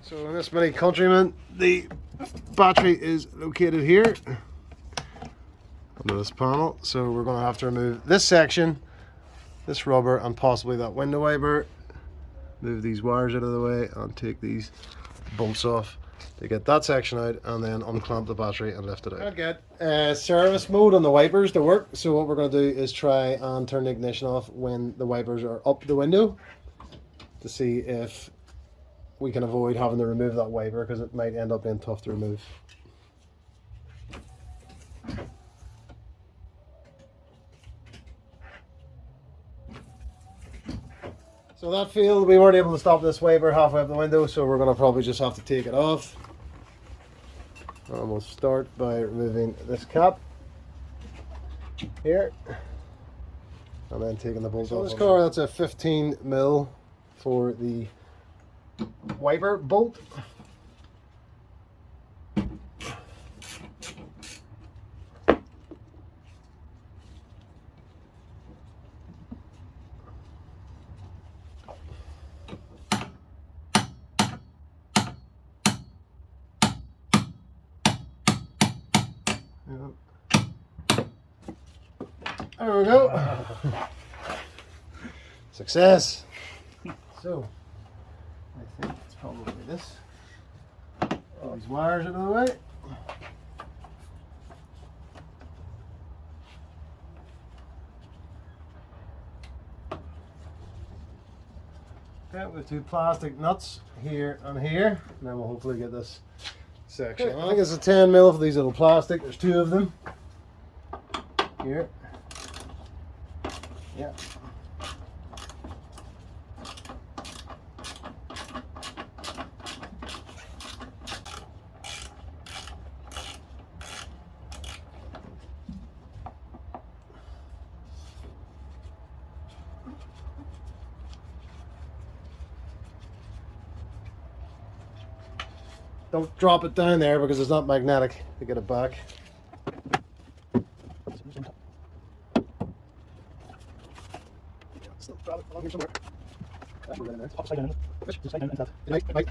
So in this Mini Countryman, the battery is located here under this panel. So we're going to have to remove this section, this rubber, and possibly that window wiper. Move these wires out of the way and take these bolts off to get that section out, and then unclamp the battery and lift it out. I'll get service mode on the wipers to work. So what we're going to do is try and turn the ignition off when the wipers are up the window to see if we can avoid having to remove that wiper, because it might end up being tough to remove. So that failed. We weren't able to stop this wiper halfway up the window, so we're going to probably just have to take it off. And we'll start by removing this cap here, and then taking the bolt off. This car, that's a 15mm for the wiper bolt. There we go. Success. So I think it's probably this. All these wires out of the way. Okay, with two plastic nuts here and here, and then we'll hopefully get this section. I think it's a 10mm for these little plastic. There's two of them here. Yeah. Don't drop it down there because it's not magnetic to get it back. Drop it along here somewhere. That's where we're in there. Upside down. Just slide down into that. It might.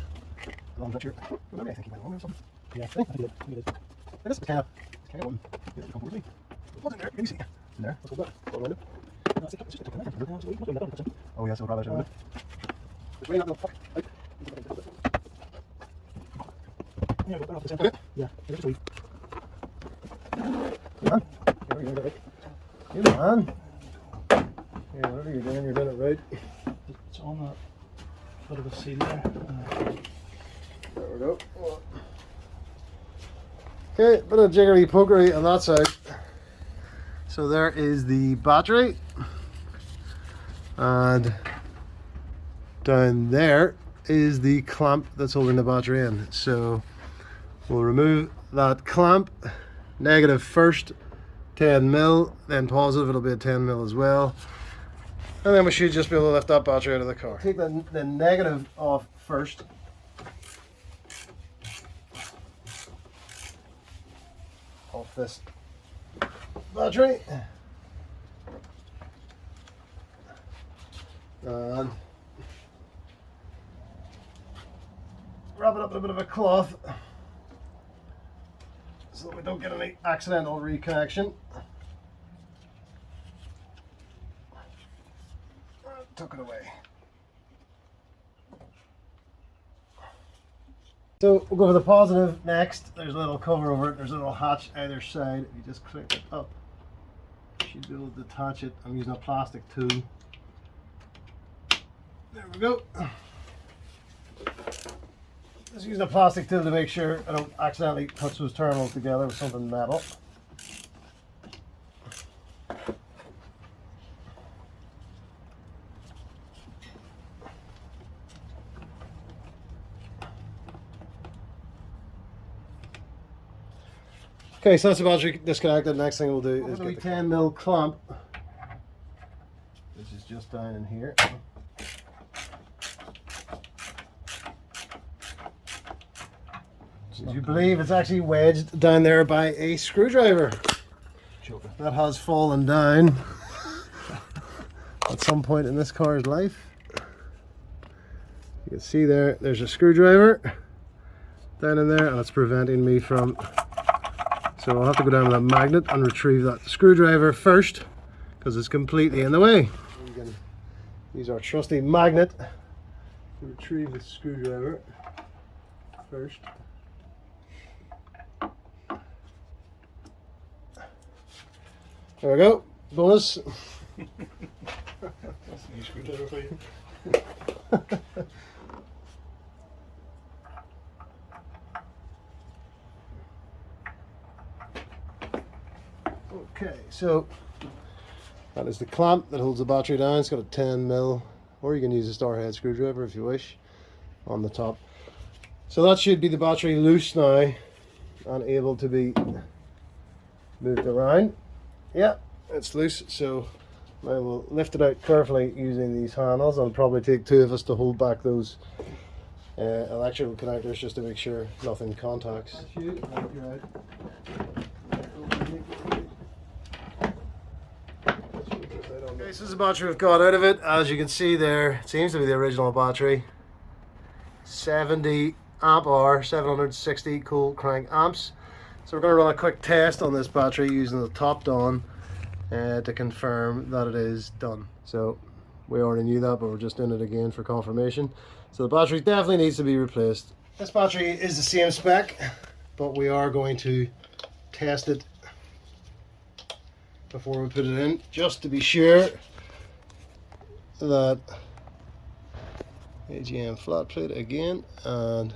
Along that here. Maybe I think you might want or something. Yeah, I think it is. It is kind of one. It's come forward. What's in there? Can you see? In there. Let's go back. Go around it. No, it's just a connector. Oh, yeah, so probably should. It's way up the fuck. Yeah, we're off the center. Yeah, just a wee. Come on. Come on. Yeah, whatever you're doing it right. It's on that bit of a seal there. There we go. Okay, bit of jiggery pokery on that side. So there is the battery, and down there is the clamp that's holding the battery in. So we'll remove that clamp. Negative first, 10mm, then positive, it'll be a 10mm as well. And then we should just be able to lift that battery out of the car. Take the negative off first. Off this battery. And wrap it up in a bit of a cloth so that we don't get any accidental reconnection. Tuck it away. So we'll go for the positive next. There's a little cover over it. There's a little hatch either side. If you just click it up, you should be able to detach it. I'm using a plastic tool. There we go. Just using a plastic tool to make sure I don't accidentally touch those terminals together with something metal. Okay, so that's the battery disconnected. Next thing we'll do is get the 10mm clamp, which is just down in here. As you believe, it's actually wedged down there by a screwdriver that has fallen down at some point in this car's life. You can see there's a screwdriver down in there, and it's preventing me from, so I'll have to go down with a magnet and retrieve that screwdriver first because it's completely in the way. We can use our trusty magnet to retrieve the screwdriver first. There we go, bonus. That's a new screwdriver for you. Okay, so that is the clamp that holds the battery down. It's got a 10mm, or you can use a star head screwdriver if you wish, on the top. So that should be the battery loose now and able to be moved around. Yeah, it's loose, so I will lift it out carefully using these handles. I'll probably take two of us to hold back those electrical connectors just to make sure nothing contacts. Okay, so this is the battery we've got out of it. As you can see there, it seems to be the original battery. 70 amp hour, 760 cool crank amps. So we're going to run a quick test on this battery using the top on to confirm that it is done. So we already knew that, but we're just doing it again for confirmation. So the battery definitely needs to be replaced. This battery is the same spec, but we are going to test it before we put it in, just to be sure that AGM flat plate again and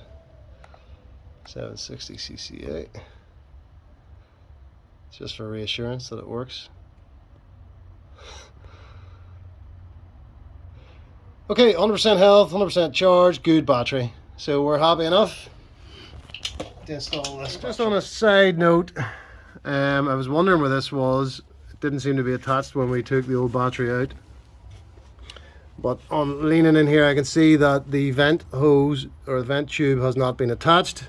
760 CCA, just for reassurance that it works. Okay, 100% health, 100% charge, good battery. So we're happy enough to install this. Just on a side note, I was wondering where this was. It didn't seem to be attached when we took the old battery out. But on leaning in here, I can see that the vent hose or the vent tube has not been attached.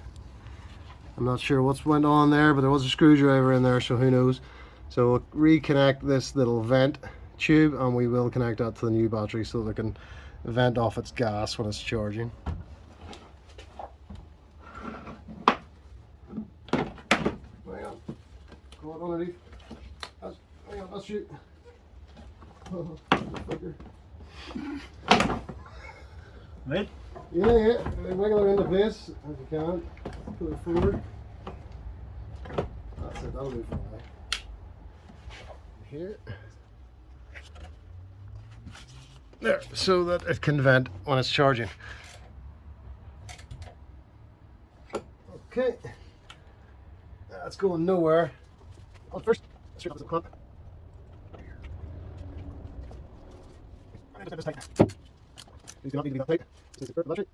I'm not sure what's went on there, but there was a screwdriver in there, so who knows. So we'll reconnect this little vent tube and we will connect that to the new battery so that it can vent off its gas when it's charging. Hang on. Go on underneath. Hang on, let's shoot. Oh, Right? yeah. Wiggle it into place if you can. Pull it forward. That's it, that'll do for now. Here. There, so that it can vent when it's charging. Okay. That's going nowhere. Oh, first, straight up to the clamp. These do not need to be that tight. This is the battery.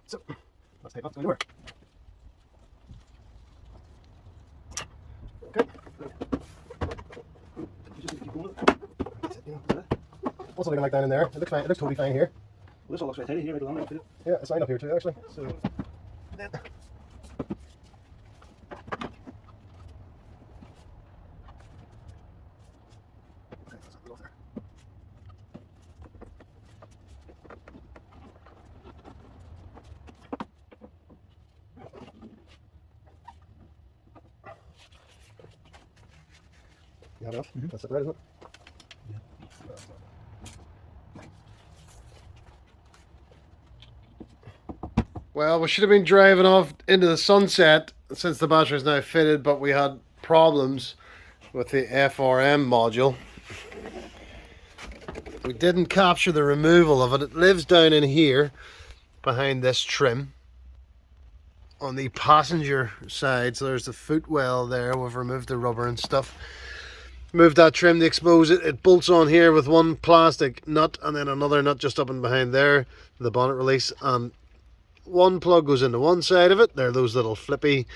So, let's take that to nowhere. Okay. You just need to keep going with it. That's it, you know, what's it looking like down in there? It looks fine. It looks totally fine here. Well, this all looks right tidy here, right along the outfit. Yeah, it's lined up here too, actually. So, then. You have enough? Mm-hmm. That's it, right, isn't it? Yeah. Well, we should have been driving off into the sunset since the battery is now fitted, but we had problems with the FRM module. We didn't capture the removal of it. It lives down in here behind this trim on the passenger side. So there's the footwell there. We've removed the rubber and stuff. Moved that trim to expose it. It bolts on here with one plastic nut and then another nut just up and behind there, the bonnet release, and one plug goes into one side of it. They're those little flippy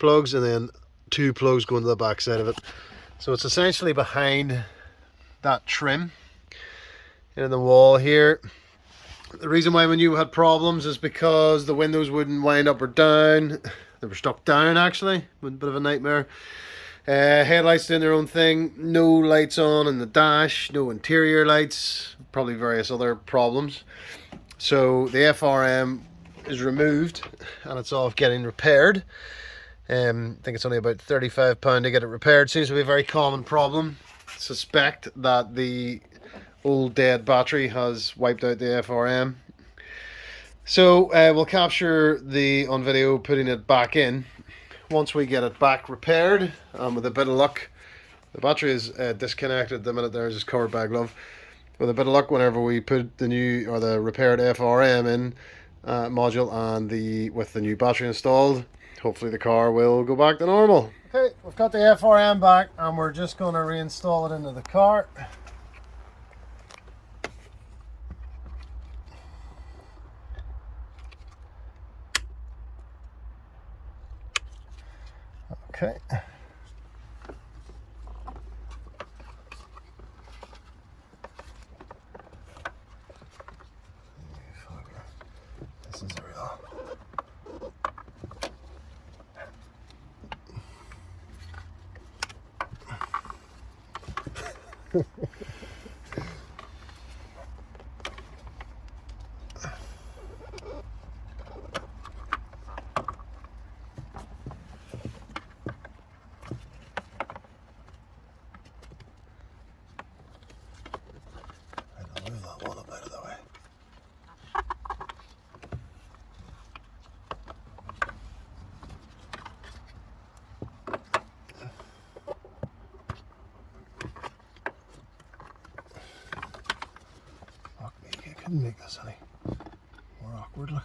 plugs, and then two plugs go into the back side of it. So it's essentially behind that trim in the wall here. The reason why we knew we had problems is because the windows wouldn't wind up or down. They were stuck down actually, a bit of a nightmare. Headlights doing their own thing, no lights on in the dash, no interior lights, probably various other problems. So the FRM is removed and it's off getting repaired. I think it's only about £35 to get it repaired. Seems to be a very common problem. Suspect that the old dead battery has wiped out the FRM. So we'll capture on video putting it back in. Once we get it back repaired, with a bit of luck, the battery is disconnected the minute there is just covered by a glove. With a bit of luck, whenever we put the new or the repaired FRM in module and with the new battery installed, hopefully the car will go back to normal. Okay, we've got the FRM back and we're just going to reinstall it into the car. Okay. This is real. Move that one up out of the way. Fuck me, I couldn't make this any more awkward, look.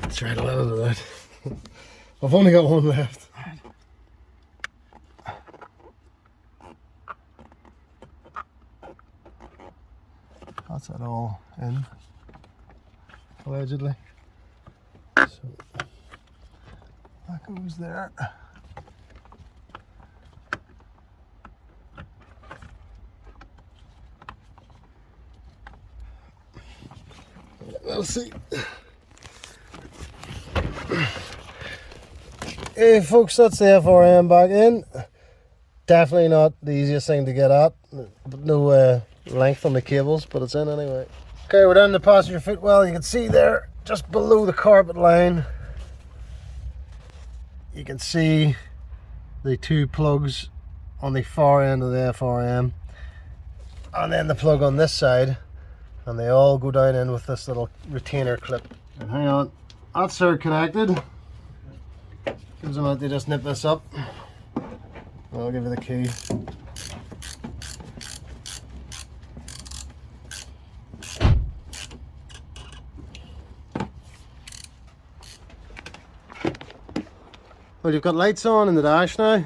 Let's try a little of that. I've only got one left. That's it all in, allegedly. So that goes there. We'll see. Hey folks, that's the FRM back in. Definitely not the easiest thing to get at. No length on the cables, but it's in anyway. Okay, we're down the passenger footwell. You can see there, just below the carpet line, you can see the two plugs on the far end of the FRM, and then the plug on this side, and they all go down in with this little retainer clip. And hang on, that's connected. Gives them out to just nip this up. I'll give you the key. Well, you've got lights on in the dash now.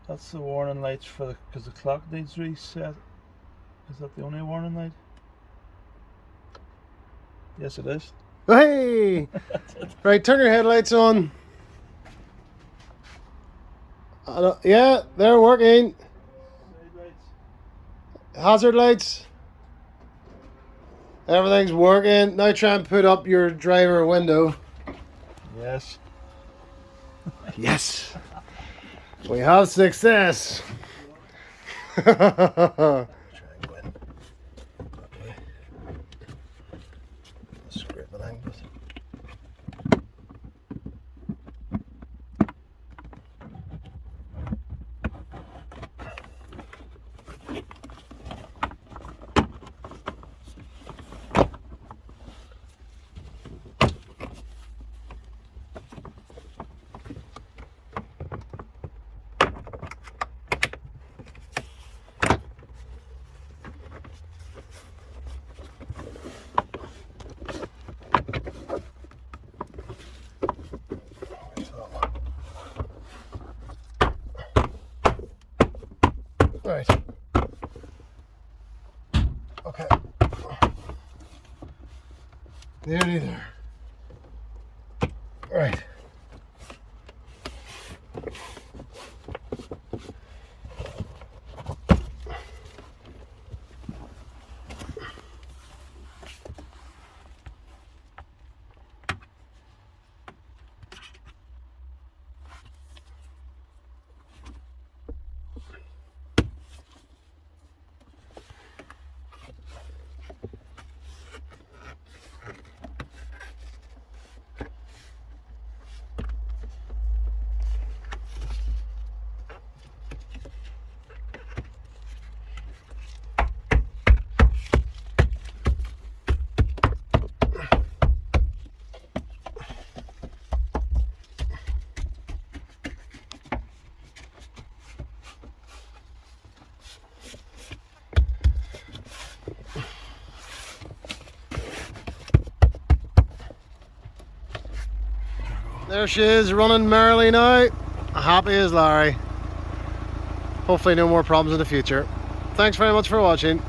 That's the warning lights because the clock needs reset. Is that the only warning light? Yes, it is. Hey! Right, turn your headlights on. Yeah, they're working. Side lights. Hazard lights. Everything's working. Now try and put up your driver window. Yes. Yes. We have success. Right. Okay. Nearly there. Right. There she is, running merrily now. Happy as Larry. Hopefully no more problems in the future. Thanks very much for watching.